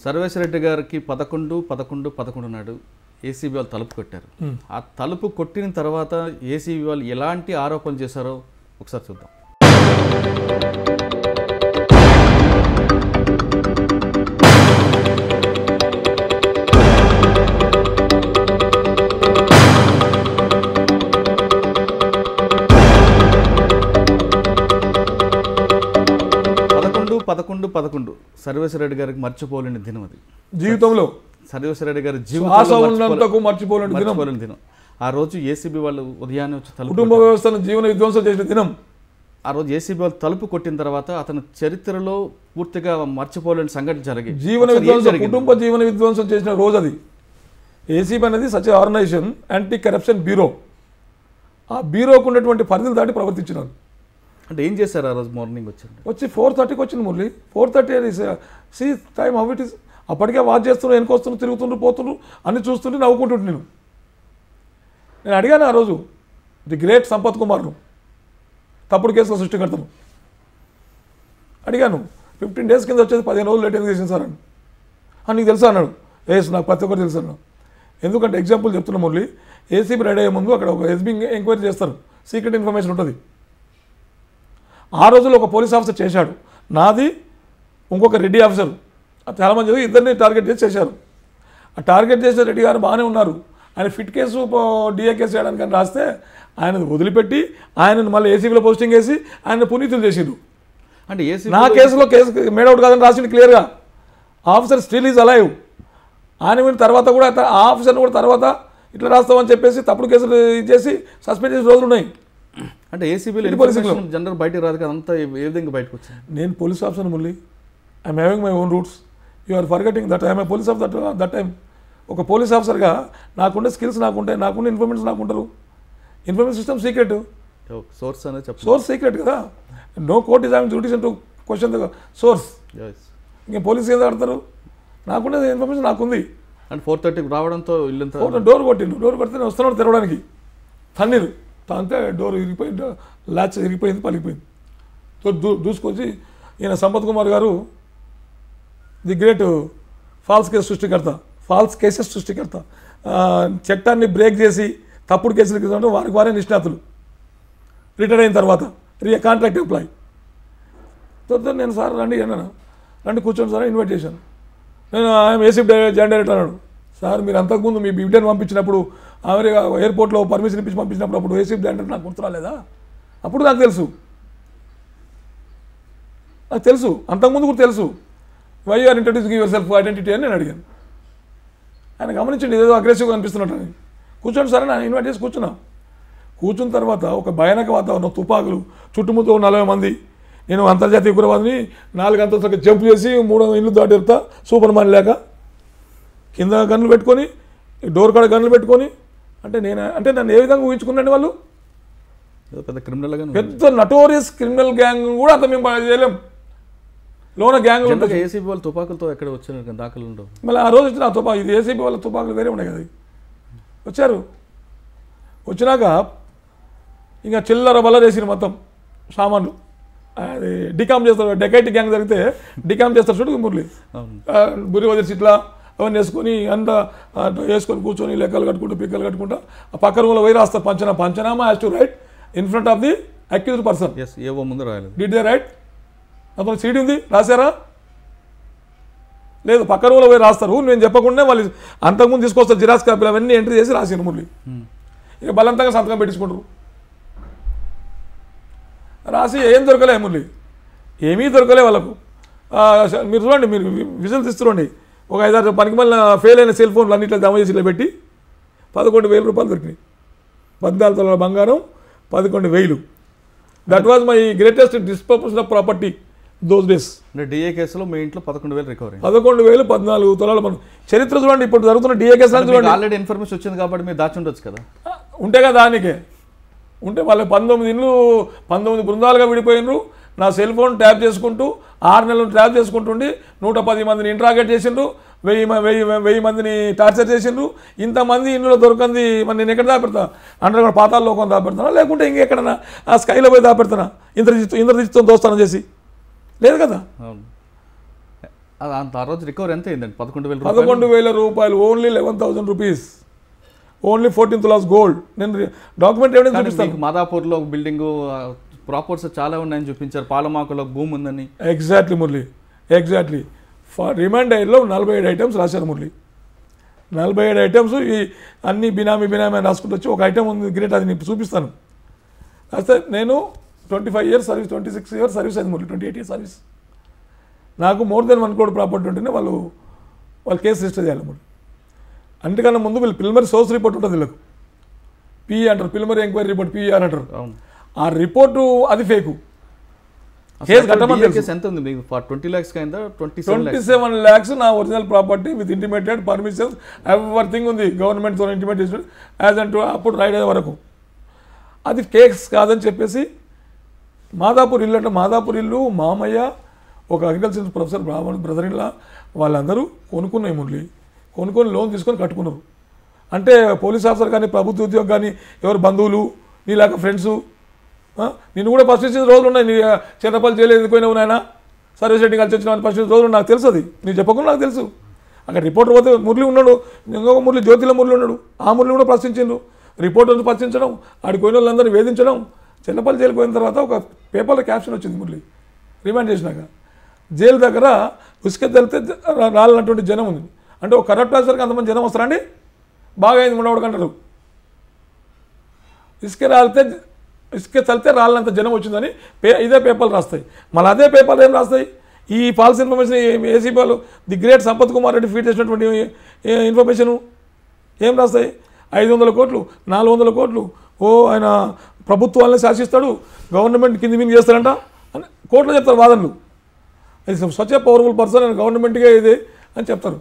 సర్వేశ్వరరెడ్డి గారికి 11-11-11 నాడు ఏసీబీ వాళ్ళు తలుపు కొట్టారు. ఆ తలుపు కొట్టిన తర్వాత ఏసీబీ వాళ్ళు ఎలాంటి ఆరోపణలు చేశారో ఒకసారి చూద్దాం. పదకొండు సర్వేశ్వరరెడ్డి గారికి మర్చిపోలేని దినం అది జీవితంలో. సర్వేశ్వరరెడ్డి గారి జీవితంలో మర్చిపోలేని దినం. ఆ రోజు ఏసీబీ వాళ్ళు ఉదయాన్నే వచ్చి కుటుంబ వ్యవస్థను జీవన విధ్వంసం చేసిన దినం. ఆ రోజు ఏసీబీ వాళ్ళు తలుపు కొట్టిన తర్వాత అతను చరిత్రలో పూర్తిగా మర్చిపోలేని సంఘటన జరిగింది. జీవన విధ్వంసం, కుటుంబ జీవన విధ్వంసం చేసిన రోజు అది. ఏసీబీ అనేది such organisation, anti corruption bureau. ఆ బ్యూరోకు ఉన్నటువంటి పరిధిని దాటి ప్రవర్తించినారు. అంటే ఏం చేశారు ఆ రోజు మార్నింగ్ వచ్చి 4:30కి వచ్చింది Murali. 4:30 see time how it is. అప్పటికే వాచ్ చేస్తున్నారు, వెనుకొస్తున్నారు, తిరుగుతుండ్రు, పోతుండ్రు, అన్ని చూస్తుంటే నవ్వుకుంటుంటే నేను అడిగాను ఆ రోజు ది గ్రేట్ సంపత్ కుమార్ను, తప్పుడు కేసుల సృష్టికర్తను అడిగాను. 15 days కింద వచ్చేది 15 రోజులు లేట్ ఎందుకు చేసింది సార్ అని. నీకు తెలుసా అన్నాడు. నాకు ప్రతి ఒక్కరు తెలుసు అన్నాడు. ఎందుకంటే ఎగ్జాంపుల్ చెప్తున్నా మురళి, ఏసీబీ రెడీ అయ్యే ముందు అక్కడ ఒక ఎస్బీ ఎంక్వైరీ చేస్తారు, సీక్రెట్ ఇన్ఫర్మేషన్ ఉంటుంది. ఆ రోజుల్లో ఒక పోలీస్ ఆఫీసర్ చేశాడు, నాది ఇంకొక రెడ్డి ఆఫీసర్, చాలామంది ఇద్దరిని టార్గెట్ చేసి చేశారు. ఆ టార్గెట్ చేసే రెడ్డి గారు బాగానే ఉన్నారు. ఆయన ఫిట్ కేసు డిఏ కేసు చేయడానికి అని రాస్తే ఆయన వదిలిపెట్టి ఆయనను మళ్ళీ ఏసీబీలో పోస్టింగ్ వేసి ఆయన పునీతులు చేసిండు. అంటే నా కేసులో కేసు మేడౌట్ కాదని రాసిండు క్లియర్గా. Officer still is alive. ఆయన విన్న తర్వాత కూడా ఆ ఆఫీసర్ని కూడా తర్వాత ఇట్లా రాస్తామని చెప్పేసి తప్పుడు కేసులు ఇచ్చేసి సస్పెండ్ చేసిన రోజులు ఉన్నాయి. అంటే ఏసీబీలో జనరల్ బయటకు రాదు కదా, అంతా ఏ విధంగా బయటకు వచ్చింది? నేను police officer Murali, I'm having my own roots. You are forgetting that I'm a police of that time. ఒక పోలీస్ ఆఫీసర్గా నాకుండే స్కిల్స్ నాకుంటాయి, నాకుండే ఇన్ఫర్మేషన్ నాకుంటారు. ఇన్ఫర్మేషన్ సిస్టమ్ సీక్రెట్, సోర్స్ అనేది చెప్పు, సోర్స్ సీక్రెట్ కదా. No court is having jurisdiction to question the source. ఇంకా పోలీస్ ఏదో ఆడతారు, నాకుండే ఇన్ఫర్మేషన్ నాకుంది. అండ్ 4:30కి రావడంతో ఇల్లు డోర్ కొడితే నేను వస్తున్నాడు తెరవడానికి, తన్నీరు తాగితే డోర్ ఇరిగిపోయింది, లాచ్ ఇరిగిపోయింది, పలిగిపోయింది. దూసుకొచ్చి ఈయన సంపత్ కుమార్ గారు ది గ్రేట్ ఫాల్స్ కేసెస్ సృష్టికర్త, చట్టాన్ని బ్రేక్ చేసి తప్పుడు కేసులు అంటే వారికి వారే నిష్ణాతులు. రిటైర్ అయిన తర్వాత కాంట్రాక్ట్ ఎంప్లాయీ. నేను సార్ రండి కూర్చోండి సార్ ఇన్వైట్ చేశాను. నేను ఆయన ఏసీబీ జాయింట్ డైరెక్టర్ అన్నాడు. సార్ మీరు అంతకుముందు మీ బిడ్డను పంపించినప్పుడు ఎయిర్పోర్ట్లో పర్మిషన్ ఇప్పించి పంపించినప్పుడు అప్పుడు ఏసీబీ జాయింట్ నాకు గుర్తు రాలేదా? అప్పుడు నాకు తెలుసు, అంతకుముందు కూడా తెలుసు. Why are introducing your self identity అని నేను అడిగాను. ఆయన గమనించండి ఏదో అగ్రెసివ్గా అనిపిస్తున్నట్టు. కూర్చోండి సార్ అని ఇన్వైట్ చేసి కూర్చున్న తర్వాత ఒక భయానక వాతావరణం, తుపాకులు, చుట్టుముట్టు 40 మంది. నేను అంతర్జాతీయ ఉగ్రవాదిని, 4 అంతస్తులకు జంప్ చేసి 3 ఇళ్ళు దాటెళ్తా సూపర్ మ్యాన్ లేక, కింద గన్నులు పెట్టుకొని డోర్ కాడ గన్నులు పెట్టుకొని. నన్ను ఏ విధంగా ఊహించుకున్నాండి వాళ్ళు? పెద్ద నటోరియస్ క్రిమినల్ గ్యాంగ్ కూడా అంత మేము చేయలేం. లోన గ్యాంగ్ ఉంటుంది. ఏసీబీ వాళ్ళు తుపాకులతో ఎక్కడ వచ్చారు, దాఖలు ఉండవు. మళ్ళీ ఆ రోజు వచ్చిన తుపాకు, ఇది ఏసీబీ వాళ్ళ తుపాకులు వేరే ఉన్నాయి కదా. వచ్చారు, వచ్చినాక ఇంకా చిల్లర బల్ల చేసిన మొత్తం సామాన్లు అది డికామ్ చేస్తారు. డెకైటీ గ్యాంగ్ జరిగితే డికామ్ చేస్తారు చూడు మురళి, బురి వదిలేసి ఇట్లా అవన్నీ వేసుకొని అంతా వేసుకొని కూర్చొని లెక్కలు కట్టుకుంటూ పిక్కలు కట్టుకుంటా ఆ పక్కన వాళ్ళు పోయి రాస్తారు panchnama has to write in front of the accused person. ఏవో ముందు రాయలేదు. Did they write? అతను సీడీ ఉంది, రాశారా? లేదు, పక్కన వాళ్ళు పోయి రాస్తారు. నేను చెప్పకుండా వాళ్ళు అంతకుముందు తీసుకొస్తారు జిరాక్స్ కాపీలు, అవన్నీ ఎంట్రీ చేసి రాసాను మురళి. ఇక బలంతంగా సంతకం పెట్టించుకుంటారు. రాసి ఏం దొరకలే మురళి, ఏమీ దొరకలే వాళ్ళకు. మీరు చూడండి, మీరు విజువల్ తీస్తురండి. ఒక 5-6 పనికి మళ్ళీ ఫెయిల్ అయిన సెల్ ఫోన్లు అన్నిట్లో జమ చేసి ఇలా పెట్టి 11,000 రూపాయలు దొరికినాయి. 14 తులాల బంగారం, 11,000. That was my greatest disproportional property those days. DA కేసులో మీ ఇంట్లో 11,000 రికవరీ. 11,000, 14 తులాలు. మనం చరిత్ర చూడండి, ఇప్పుడు జరుగుతున్న డిఏ కేసు చూడండి. ఆల్రెడీ ఇన్ఫర్మేషన్ వచ్చింది కాబట్టి మీరు దాచి ఉండొచ్చు కదా. ఉంటే కదా దానికే ఉంటే వాళ్ళకి 19 బృందాలుగా విడిపోయినరు. నా సెల్ ఫోన్ ట్యాప్ చేసుకుంటూ 6 నెలలు ట్యాప్ చేసుకుంటుండి 110 మందిని ఇంట్రాగేట్ చేసిండ్రు, 1000 మందిని టార్చర్ చేసిండ్రు. ఇంతమంది ఇందులో దొరకంది మరి నేను ఎక్కడ దాపెడతా? అండర్ పాతాల లోకం దాపెడతానా, లేకుంటే ఇంకెక్కడన్నా ఆ స్కైలో పోయి దాపెడతానా? ఇంద్రజిత్తో దోస్తానం చేసి లేదు కదా. ఆ రోజు రికవరీ ఎంత అయిందండి? 11,000 11,000 రూపాయలు, only 11,000 rupees, only 14 tolas gold. నేను డాక్యుమెంట్ ఎవిడెన్స్ చూపిస్తాను. మాదాపూర్లో ఒక బిల్డింగ్ ప్రాపర్టీస్ చాలా ఉన్నాయని చూపించారు, పాలమాకులో భూమి ఉందని. Exactly Murali, exactly. రిమాండ్ డైరీలో 47 ఐటమ్స్ రాశారు మురళి. 47 ఐటమ్స్ ఈ అన్ని బినామీ అని రాసుకుంటూ వచ్చి ఒక ఐటమ్ ఉంది గ్రేట్, అది నేను చూపిస్తాను. రాస్తే నేను 25 ఇయర్స్ సర్వీస్, 26 ఇయర్స్ సర్వీస్ అయింది మురళి, 28 ఇయర్స్ సర్వీస్. నాకు మోర్ దెన్ 1 crore ప్రాపర్టీ ఉంటేనే వాళ్ళు కేసు రిజిస్టర్ చేయాలి మురళి. అంతకన్నా ముందు వీళ్ళు ప్రిలిమినరీ సోర్స్ రిపోర్ట్ ఉంటుంది, వీళ్ళకు పిఈ అంటారు, ప్రిలిమినరీ ఎంక్వైరీ రిపోర్ట్, పిఈఆర్ అంటారు. ఆ రిపోర్టు అది ఫేకు. కేసు కట్టమని ఎంత ఉంది మీకు? 20 lakhs అయిందా? 27 lakhs నా original property with intimated permissions everything ఉంది, గవర్నమెంట్తో ఇంటిమేట్ చేసి యాజ్ అంటూ అప్పుడు రైడ్ అయ్యే వరకు. అది కేస్ కాదని చెప్పేసి మాదాపూర్ ఇల్లు అంటే మాదాపూర్ ఇల్లు మామయ్య, ఒక అగ్రికల్చర్ ప్రొఫెసర్ బ్రదర్ ఇల్లా, వాళ్ళందరూ కొనుక్కున్నాయి మురళి. కొనుక్కొని లోన్ తీసుకొని కట్టుకున్నారు. అంటే పోలీస్ ఆఫీసర్ కానీ ప్రభుత్వ ఉద్యోగం కానీ ఎవరు బంధువులు నీలాగా ఫ్రెండ్స్ నిన్ను కూడా పరిశీలించిన రోజులు ఉన్నాయి. నీ చిన్నపల్లి జైలు ఎందుకు పోయినావు నాయన, సర్వీస్ రెడ్డి కలిసి వచ్చిన పరిశీలించిన రోజులు నాకు తెలుసు. అది నీకు చెప్పకుండా నాకు తెలుసు. అక్కడ రిపోర్టర్ పోతే మురళి ఉన్నాడు, ఇంకొక మురళి జ్యోతిలో మురళి ఉన్నాడు, ఆ మురళి కూడా ప్రశ్నించిండు. రిపోర్టర్ని ప్రశ్నించడం, ఆడికి పోయిన వాళ్ళందరూ వేధించడం. చిన్నపల్లి జైలు పోయిన తర్వాత ఒక పేపర్లో క్యాప్షన్ వచ్చింది మురళి, రిమాండ్ చేసినాక జైలు దగ్గర ఉసుక తెలితే రాలన్నటువంటి జనం ఉంది. అంటే ఒక కరప్ట్ ఆఫీసర్కి అంతమంది జనం వస్తారండి? బాగా అయింది ఉండవడానికి అంటారు. ఇసుక చల్లితే రాళ్ళంత జనం వచ్చిందని ఇదే పేపర్లు రాస్తాయి. మళ్ళీ అదే పేపర్లు ఏం రాస్తాయి? ఈ ఫాల్స్ ఇన్ఫర్మేషన్ ఏసీబీ వాళ్ళు the great Sampath Kumar Reddy feed చేసినటువంటి ఇన్ఫర్మేషను ఏం రాస్తాయి? 500 కోట్లు 400 కోట్లు ఆయన ప్రభుత్వాలని శాసిస్తాడు, గవర్నమెంట్ కింది మీద చేస్తారంట అని కోర్టులో చెప్తారు వాదనలు. ఇది స్వచ్ఛ పవర్ఫుల్ పర్సన్ గవర్నమెంట్గా ఇది అని చెప్తారు.